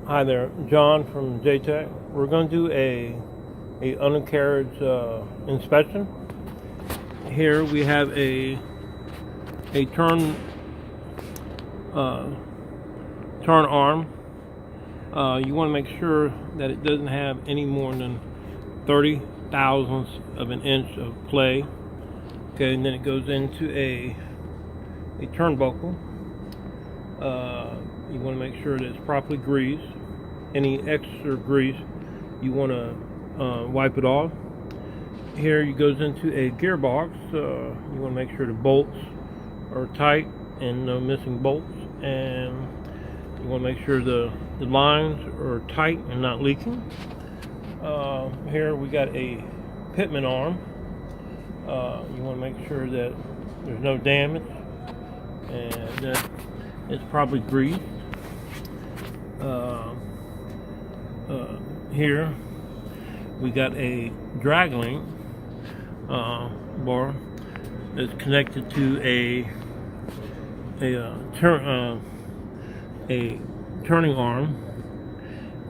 Hi there, John from JTech. We're going to do a undercarriage inspection. Here we have a turn arm. You want to make sure that it doesn't have any more than 30 thousandths of an inch of play. Okay, and then it goes into a turnbuckle. You want to make sure that it's properly greased. Any extra grease, you want to wipe it off. Here it goes into a gearbox. You want to make sure the bolts are tight and no missing bolts, and you want to make sure the lines are tight and not leaking. Here we got a pitman arm. You want to make sure that there's no damage and that it's probably greased. Here we got a drag link bar that's connected to a turning arm,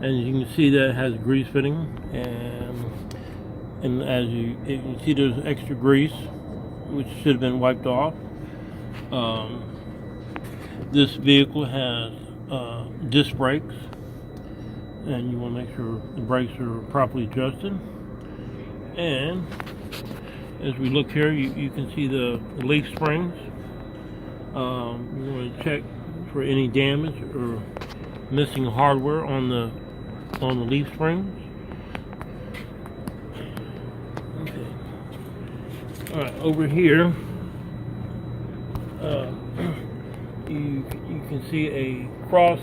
and you can see that it has grease fitting, and as you can see, there's extra grease which should have been wiped off. This vehicle has disc brakes, and you want to make sure the brakes are properly adjusted. And as we look here, you can see the leaf springs. You want to check for any damage or missing hardware on the leaf springs. Okay. All right, over here, you can see a cross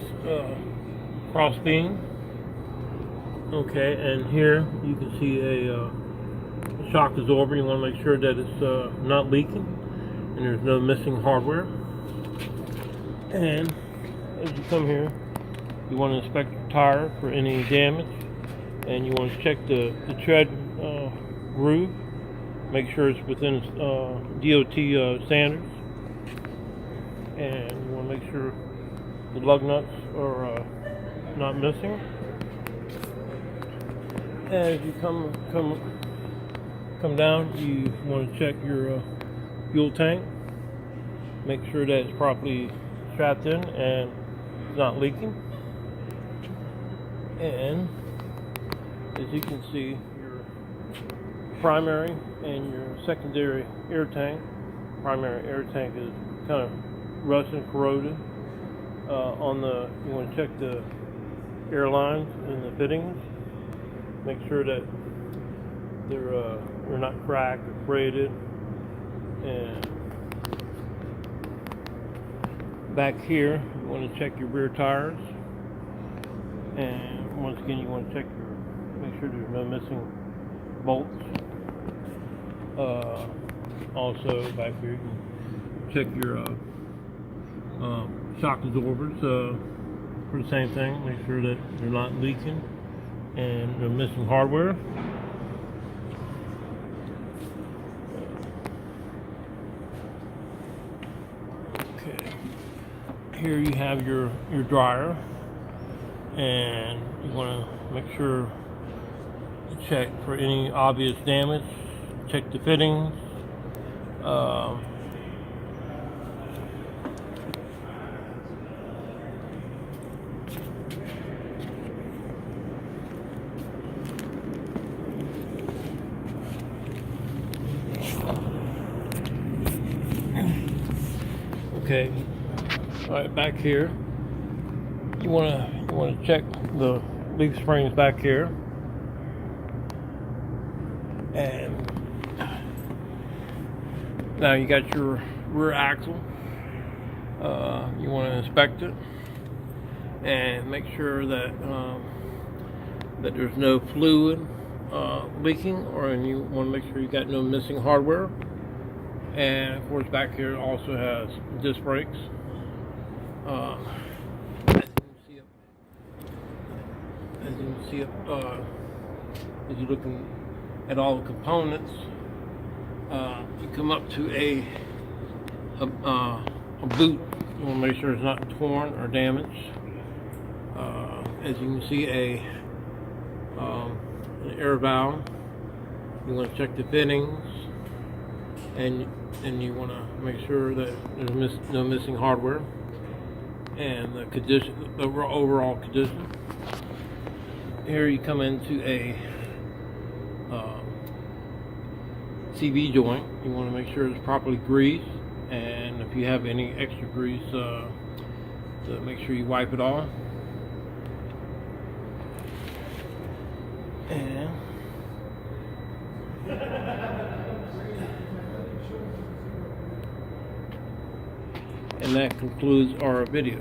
beam. Okay, and here you can see a shock absorber. You want to make sure that it's not leaking and there's no missing hardware. And as you come here, you want to inspect your tire for any damage, and you want to check the tread groove, make sure it's within DOT standards, and you want to make sure the lug nuts are not missing. As you come down, you want to check your fuel tank, make sure that it's properly strapped in and it's not leaking. And as you can see, your primary and your secondary air tank. Primary air tank is kind of rusted and corroded. You want to check the air lines and the fittings. Make sure that they're not cracked or braided. And back here, you want to check your rear tires. And once again, you want to make sure there's no missing bolts. Also, back here, you can check your shock absorbers for the same thing. Make sure that they're not leaking and they're missing hardware. Okay, here you have your dryer, and you want to make sure you check for any obvious damage. Check the fittings. Okay, all right, back here, you want to check the leaf springs back here, and now you got your rear axle. You want to inspect it and make sure that that there's no fluid leaking, and you want to make sure you got no missing hardware. And of course, back here it also has disc brakes. As you can see, as you're looking at all the components, you come up to a boot. You want to make sure it's not torn or damaged. as you can see, an air valve. You want to check the fittings, and you want to make sure that there's no missing hardware, and the condition, the overall condition. Here you come into a CV joint. You want to make sure it's properly greased, and if you have any extra grease, to make sure you wipe it off. And that concludes our video.